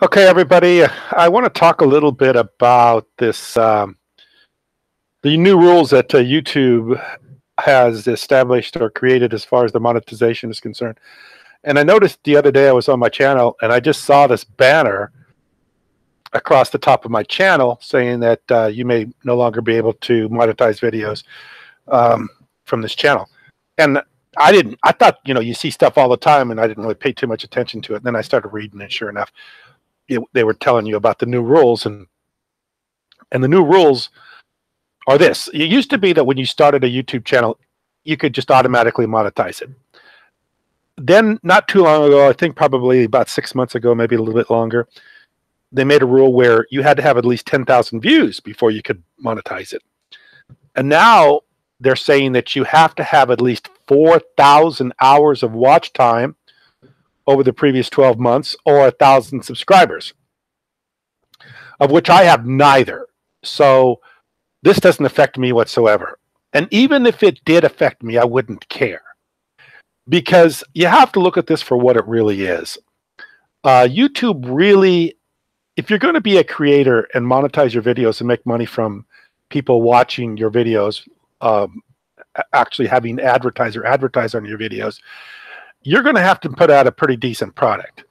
Okay, everybody, I want to talk a little bit about this, the new rules that YouTube has established or created as far as the monetization is concerned. And I noticed the other day I was on my channel and I just saw this banner across the top of my channel saying that you may no longer be able to monetize videos um, from this channel. And I thought, you see stuff all the time and I didn't really pay too much attention to it. And then I started reading and sure enough, they were telling you about the new rules, and the new rules are this. It used to be that when you started a YouTube channel, you could just automatically monetize it. Then, not too long ago, I think probably about 6 months ago, maybe a little bit longer, they made a rule where you had to have at least 10,000 views before you could monetize it. And now they're saying that you have to have at least 4,000 hours of watch time over the previous 12 months or 1,000 subscribers, of which I have neither. So this doesn't affect me whatsoever. And even if it did affect me, I wouldn't care, because you have to look at this for what it really is. YouTube really, if you're going to be a creator and monetize your videos and make money from people watching your videos, actually having advertise on your videos, you're going to have to put out a pretty decent product.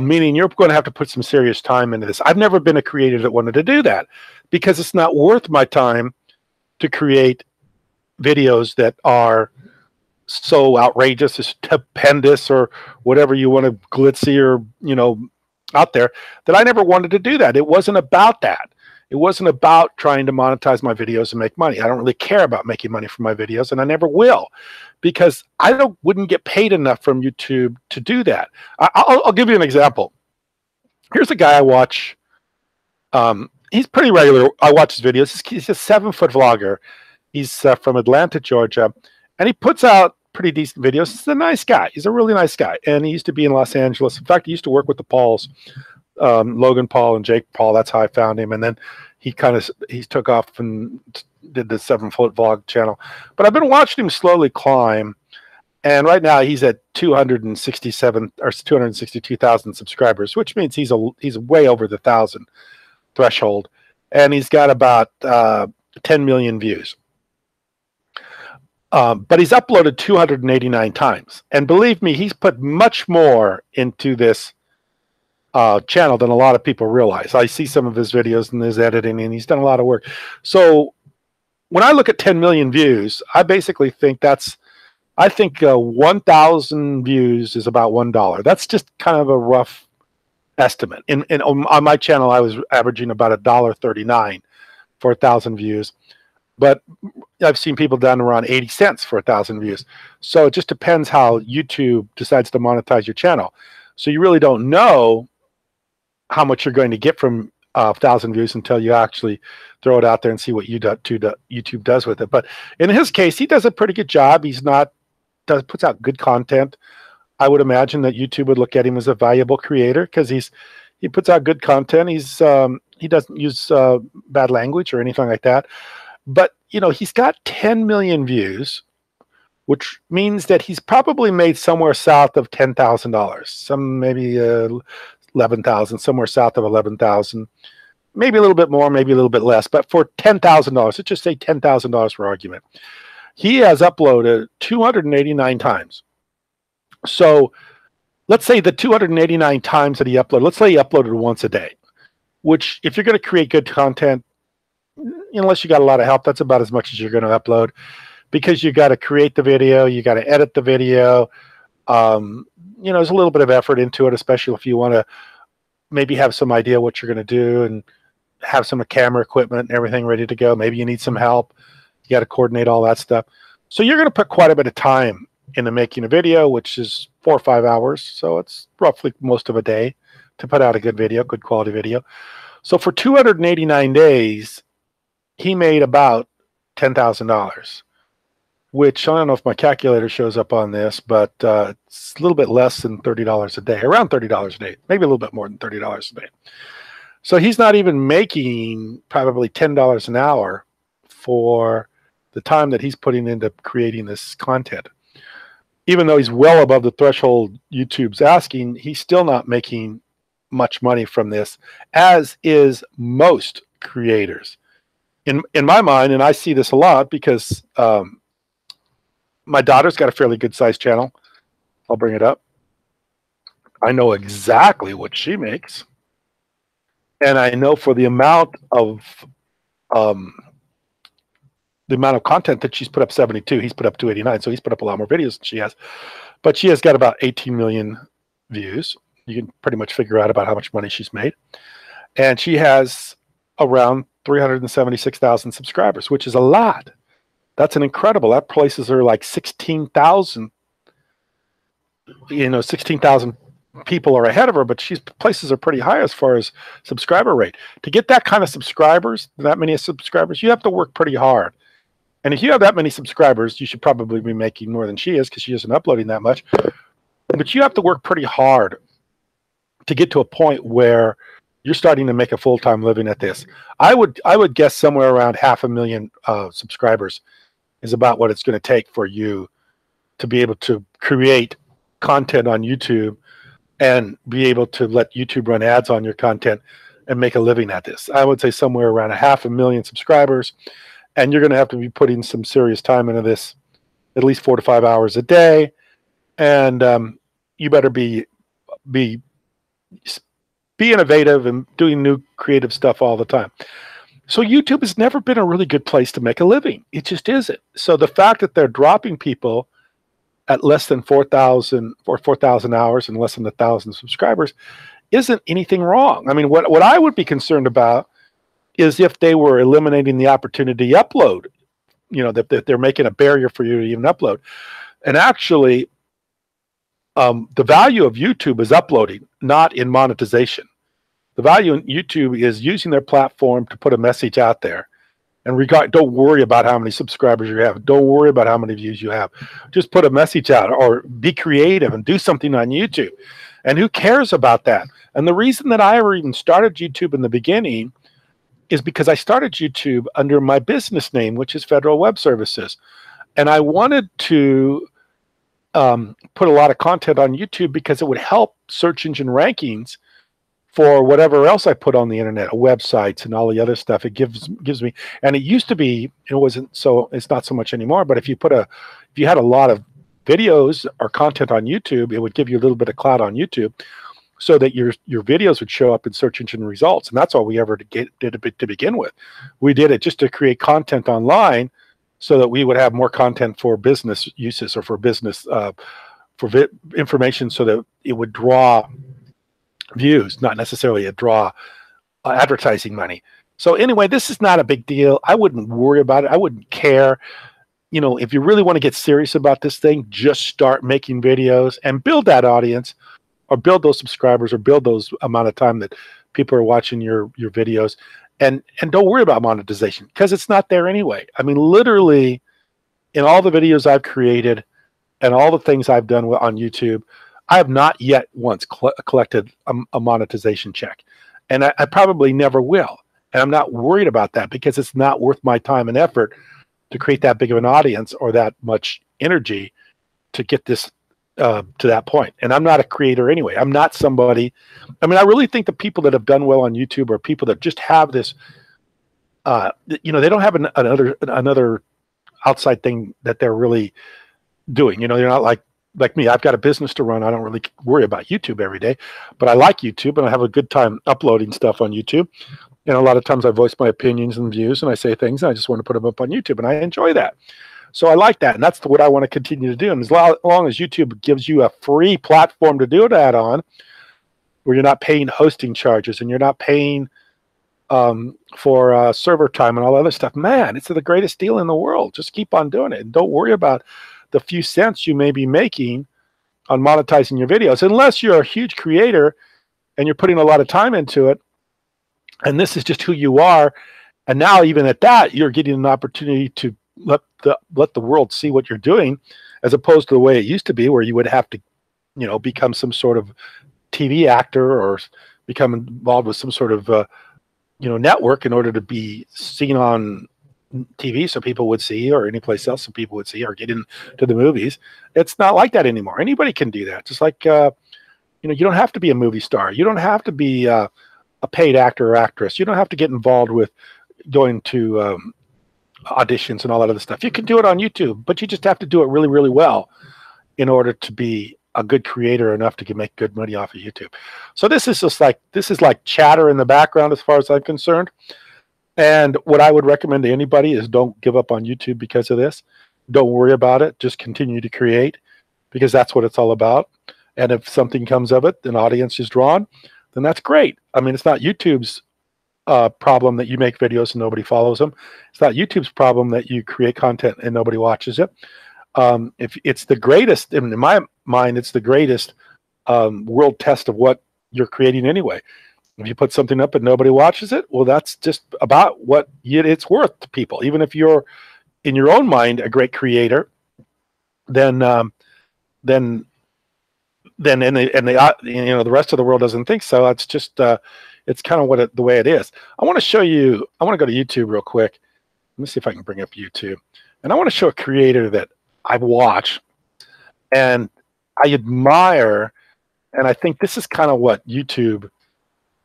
Meaning you're going to have to put some serious time into this. I've never been a creator that wanted to do that because it's not worth my time to create videos that are so outrageous, stupendous, or whatever you want to glitzy or, out there, that I never wanted to do that. It wasn't about that. It wasn't about trying to monetize my videos and make money. I don't really care about making money from my videos, and I never will, because I wouldn't get paid enough from YouTube to do that. I'll give you an example. Here's a guy I watch. He's pretty regular. I watch his videos. He's a 7-foot vlogger. He's from Atlanta, Georgia, and he puts out pretty decent videos. He's a nice guy. He's a really nice guy, and he used to be in Los Angeles. In fact, he used to work with the Pauls. Logan Paul and Jake Paul. That's how I found him. And then he took off and did the 7-foot vlog channel. But I've been watching him slowly climb, and right now he's at 267 or 262,000 subscribers, which means he's way over the 1,000 threshold, and he's got about 10 million views. But he's uploaded 289 times, and believe me, he's put much more into this channel than a lot of people realize. I see some of his videos and his editing, and he's done a lot of work. So when I look at 10 million views, I basically think 1,000 views is about $1. That's just kind of a rough estimate. On my channel, I was averaging about $1.39 for 1,000 views, but I've seen people down around 80 cents for 1,000 views. So it just depends how YouTube decides to monetize your channel. So you really don't know how much you're going to get from 1,000 views until you actually throw it out there and see what YouTube does with it. But in his case, he does a pretty good job. Puts out good content. I would imagine that YouTube would look at him as a valuable creator because he puts out good content. He doesn't use bad language or anything like that. But he's got 10 million views, which means that he's probably made somewhere south of $10,000. Some maybe 11,000, somewhere south of 11,000, maybe a little bit more, maybe a little bit less, but for $10,000, let's just say $10,000 for argument, he has uploaded 289 times. So let's say the 289 times that he uploaded, let's say he uploaded once a day, which if you're going to create good content, unless you got a lot of help, that's about as much as you're going to upload, because you got to create the video, you got to edit the video. There's a little bit of effort into it, especially if you want to maybe have some idea what you're going to do and have some camera equipment and everything ready to go. Maybe you need some help. You got to coordinate all that stuff. So you're going to put quite a bit of time into making a video, which is 4 or 5 hours. So it's roughly most of a day to put out a good video, good quality video. So for 289 days, he made about $10,000. Which I don't know if my calculator shows up on this, but it's a little bit less than $30 a day, around $30 a day, maybe a little bit more than $30 a day. So he's not even making probably $10 an hour for the time that he's putting into creating this content. Even though he's well above the threshold YouTube's asking, he's still not making much money from this, as is most creators. In my mind, and I see this a lot because my daughter's got a fairly good sized channel. I'll bring it up. I know exactly what she makes, and I know for the amount of content that she's put up 72, he's put up 289, so he's put up a lot more videos than she has. But she has got about 18 million views. You can pretty much figure out about how much money she's made. And she has around 376,000 subscribers, which is a lot. That's an incredible. That places her like 16,000. 16,000 people are ahead of her, but she's places are pretty high as far as subscriber rate. To get that kind of subscribers, that many subscribers, you have to work pretty hard. And if you have that many subscribers, you should probably be making more than she is because she isn't uploading that much. But you have to work pretty hard to get to a point where you're starting to make a full-time living at this. I would guess somewhere around 500,000 subscribers is about what it's going to take for you to be able to create content on YouTube and be able to let YouTube run ads on your content and make a living at this. I would say somewhere around 500,000 subscribers, and you're going to have to be putting some serious time into this, at least 4 to 5 hours a day, and you better be innovative and doing new creative stuff all the time. So YouTube has never been a really good place to make a living. It just isn't. So the fact that they're dropping people at less than 4,000 or 4,000 hours and less than 1,000 subscribers isn't anything wrong. I mean, what I would be concerned about is if they were eliminating the opportunity to upload, that they're making a barrier for you to even upload. And actually, the value of YouTube is uploading, not in monetization. The value in YouTube is using their platform to put a message out there. And don't worry about how many subscribers you have. Don't worry about how many views you have. Just put a message out or be creative and do something on YouTube. And who cares about that? And the reason that I ever even started YouTube in the beginning is because I started YouTube under my business name, which is Federal Web Services. And I wanted to put a lot of content on YouTube because it would help search engine rankings for whatever else I put on the internet, websites and all the other stuff. It gives me, and it used to be, it's not so much anymore, but if you had a lot of videos or content on YouTube, it would give you a little bit of clout on YouTube so that your videos would show up in search engine results. And that's all we ever did to begin with. We did it just to create content online so that we would have more content for business uses or for business, information, so that it would draw views, not necessarily draw advertising money. So anyway, this is not a big deal. I wouldn't worry about it. I wouldn't care. If you really want to get serious about this thing, just start making videos and build that audience, or build those subscribers, or build those amount of time that people are watching your videos, and don't worry about monetization because it's not there anyway. I mean, literally, in all the videos I've created and all the things I've done on YouTube, I have not yet once collected a monetization check, and I probably never will. And I'm not worried about that because it's not worth my time and effort to create that big of an audience or that much energy to get this to that point. And I'm not a creator anyway. I'm not somebody. I mean, I really think the people that have done well on YouTube are people that just have this. They don't have another outside thing that they're really doing. They're not like me. I've got a business to run. I don't really worry about YouTube every day, but I like YouTube and I have a good time uploading stuff on YouTube. And a lot of times I voice my opinions and views and I say things and I just want to put them up on YouTube, and I enjoy that. So I like that. And that's what I want to continue to do. And as long as YouTube gives you a free platform to do that on, where you're not paying hosting charges and you're not paying for server time and all that other stuff, man, it's the greatest deal in the world. Just keep on doing it. And don't worry about the few cents you may be making on monetizing your videos, unless you're a huge creator and you're putting a lot of time into it. And this is just who you are. And now even at that, you're getting an opportunity to let the world see what you're doing, as opposed to the way it used to be, where you would have to, become some sort of TV actor or become involved with some sort of, network in order to be seen on TV so people would see, or any place else so people would see, or get into the movies. It's not like that anymore. Anybody can do that. Just like, you don't have to be a movie star. You don't have to be a paid actor or actress. You don't have to get involved with going to auditions and all that other stuff. You can do it on YouTube, but you just have to do it really, really well in order to be a good creator enough to make good money off of YouTube. So this is like chatter in the background as far as I'm concerned. And what I would recommend to anybody is don't give up on YouTube because of this. Don't worry about it. Just continue to create, because that's what it's all about. And if something comes of it, an audience is drawn, then that's great. I mean, it's not YouTube's problem that you make videos and nobody follows them. It's not YouTube's problem that you create content and nobody watches it. If it's the greatest, in my mind, it's the greatest world test of what you're creating anyway. If you put something up and nobody watches it, well, that's just about what it's worth to people. Even if you're in your own mind a great creator, then the rest of the world doesn't think so. It's just it's kind of the way it is. I want to show you. I want to go to YouTube real quick. Let me see if I can bring up YouTube, and I want to show a creator that I watch and I admire, and I think this is kind of what YouTube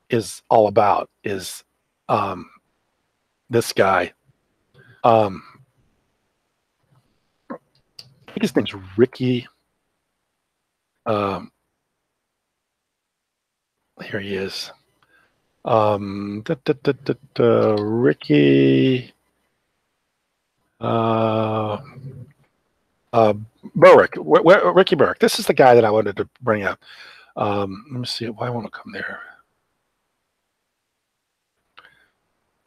is all about. Is this guy? I think his name's Ricky. Here he is. Ricky Burrick. Ricky Burrick. This is the guy that I wanted to bring up. Let me see. Why won't it come there?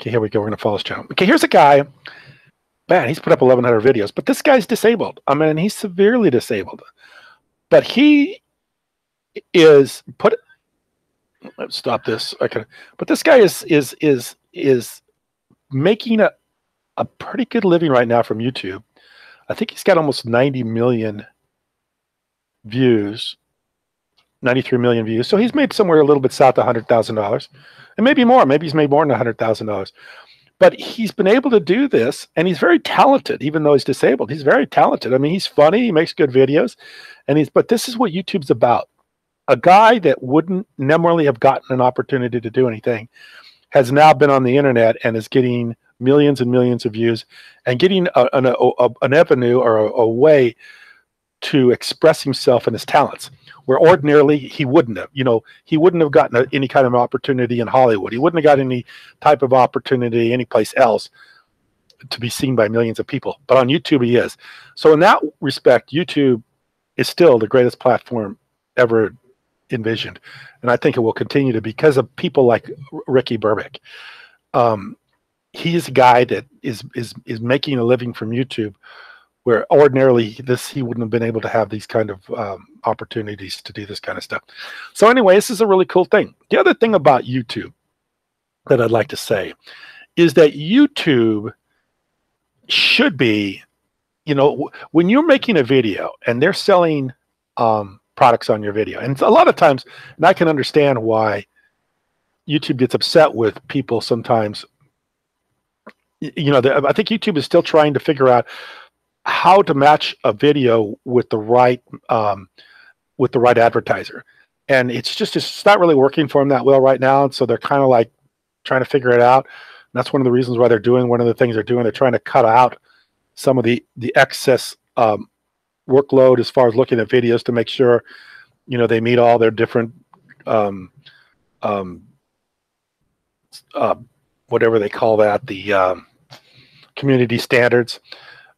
Okay, here we go. We're going to follow his channel. Okay, here's a guy. Man, he's put up 1,100 videos, but this guy's disabled. I mean, he's severely disabled. But he is put. Let's stop this. Okay, but this guy is making a pretty good living right now from YouTube. I think he's got almost 90 million views, 93 million views. So he's made somewhere a little bit south of $100,000, and maybe more. Maybe he's made more than $100,000. But he's been able to do this, and he's very talented, even though he's disabled. He's very talented. I mean, he's funny. He makes good videos, but this is what YouTube's about. A guy that wouldn't normally have gotten an opportunity to do anything has now been on the internet and is getting millions and millions of views and getting an avenue or a way to express himself and his talents, where ordinarily he wouldn't have. He wouldn't have gotten any kind of opportunity in Hollywood. He wouldn't have got any type of opportunity anyplace else to be seen by millions of people. But on YouTube, he is. So in that respect, YouTube is still the greatest platform ever envisioned, and I think it will continue to, because of people like Ricky Burbick. He's a guy that is making a living from YouTube, where ordinarily he wouldn't have been able to have these kind of opportunities to do this kind of stuff. So anyway, this is a really cool thing. The other thing about YouTube that I'd like to say is that YouTube should be, when you're making a video and they're selling products on your video, and a lot of times, and I can understand why YouTube gets upset with people sometimes. I think YouTube is still trying to figure out how to match a video with the right advertiser, and it's not really working for them that well right now. And so they're kind of like trying to figure it out. And that's one of the reasons why one of the things they're doing. They're trying to cut out some of the excess workload as far as looking at videos to make sure they meet all their different whatever they call that, the community standards.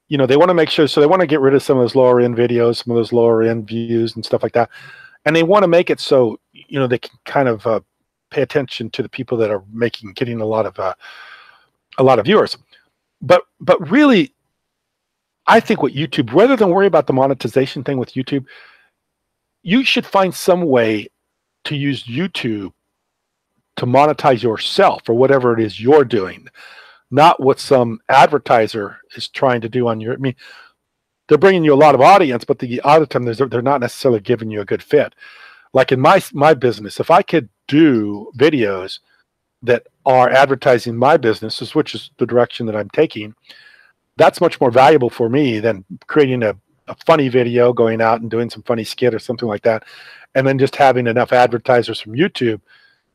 They want to make sure, so they want to get rid of some of those lower end videos, some of those lower end views and stuff like that, and they want to make it so they can kind of pay attention to the people that are getting a lot of viewers. But really, I think what YouTube, rather than worry about the monetization thing with YouTube, you should find some way to use YouTube to monetize yourself for whatever it is you're doing, not what some advertiser is trying to do on your. I mean, they're bringing you a lot of audience, but the other time they're not necessarily giving you a good fit. Like in my business, if I could do videos that are advertising my business, which is the direction that I'm taking, that's much more valuable for me than creating a a funny video, going out and doing some funny skit or something like that, and then just having enough advertisers from YouTube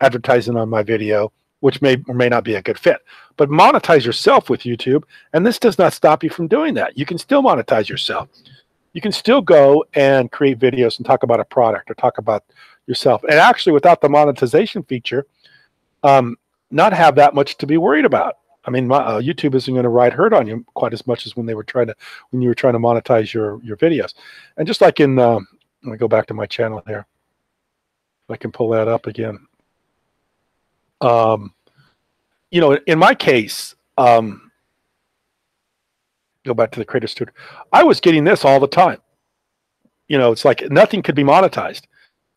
advertising on my video, which may or may not be a good fit. But monetize yourself with YouTube, and this does not stop you from doing that. You can still monetize yourself. You can still go and create videos and talk about a product or talk about yourself. And actually, without the monetization feature, not have that much to be worried about. I mean, YouTube isn't going to ride herd on you quite as much as when you were trying to monetize your videos. And just like in, let me go back to my channel here. If I can pull that up again. You know, in my case, go back to the Creator Studio. I was getting this all the time. You know, it's like nothing could be monetized.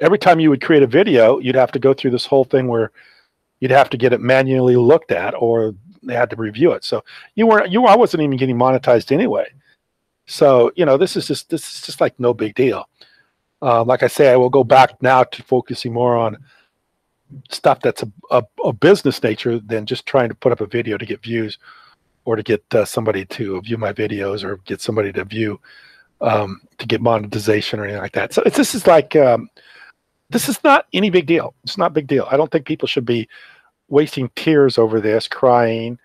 Every time you would create a video, you'd have to go through this whole thing where you'd have to get it manually looked at, or they had to review it. So I wasn't even getting monetized anyway. So, you know, this is just like no big deal. Like I say, I will go back now to focusing more on stuff that's a business nature than just trying to put up a video to get views, or to get somebody to view my videos, or get somebody to view to get monetization or anything like that. So this is like this is not any big deal. It's not a big deal. I don't think people should be wasting tears over this, crying,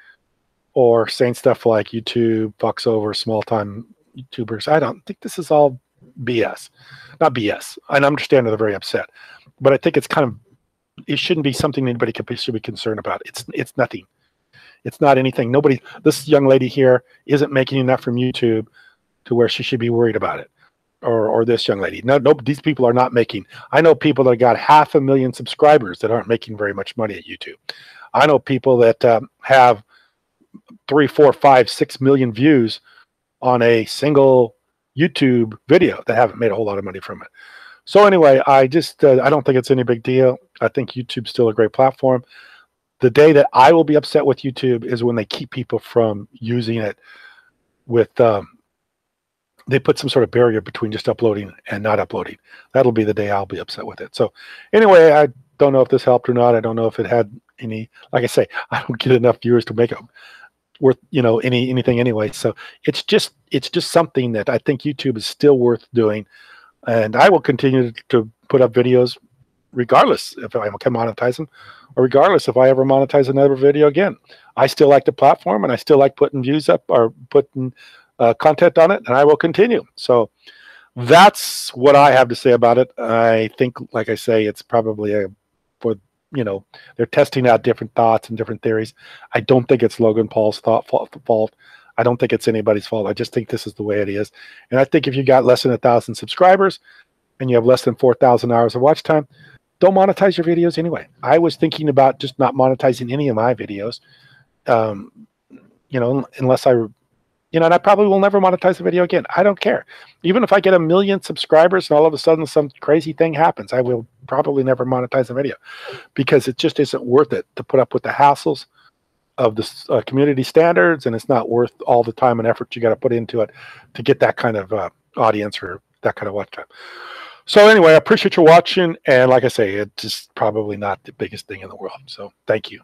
or saying stuff like YouTube fucks over small-time YouTubers. I don't think this is all BS. Not BS. I understand they're very upset, but I think it's kind of, it shouldn't be something anybody should be concerned about. It's nothing. It's not anything. Nobody, this young lady here isn't making enough from YouTube to where she should be worried about it. Or this young lady. No, these people are not making. I know people that got 500,000 subscribers that aren't making very much money at YouTube. I know people that have 3, 4, 5, 6 million views on a single YouTube video that haven't made a whole lot of money from it. So anyway, I just I don't think it's any big deal. I think YouTube's still a great platform. The day that I will be upset with YouTube is when they keep people from using it with they put some sort of barrier between just uploading and not uploading. That'll be the day I'll be upset with it. So anyway, I don't know if this helped or not. I don't know if it had any, like I say, I don't get enough viewers to make it worth, you know, anything anyway. So it's just something that I think YouTube is still worth doing. And I will continue to put up videos regardless if I can monetize them, or regardless if I ever monetize another video again. I still like the platform, and I still like putting views up or putting content on it, and I will continue. So that's what I have to say about it. I think, like I say, it's probably you know, they're testing out different thoughts and different theories. I don't think it's Logan Paul's fault. I don't think it's anybody's fault. I just think this is the way it is. And I think if you got less than 1,000 subscribers and you have less than 4,000 hours of watch time, don't monetize your videos anyway. I was thinking about just not monetizing any of my videos, you know, unless you know, and I probably will never monetize a video again. I don't care. Even if I get 1 million subscribers and all of a sudden some crazy thing happens, I will probably never monetize a video, because it just isn't worth it to put up with the hassles of the community standards, and it's not worth all the time and effort you got to put into it to get that kind of audience or that kind of watch time. So anyway, I appreciate you watching, and like I say, it's just probably not the biggest thing in the world. So thank you.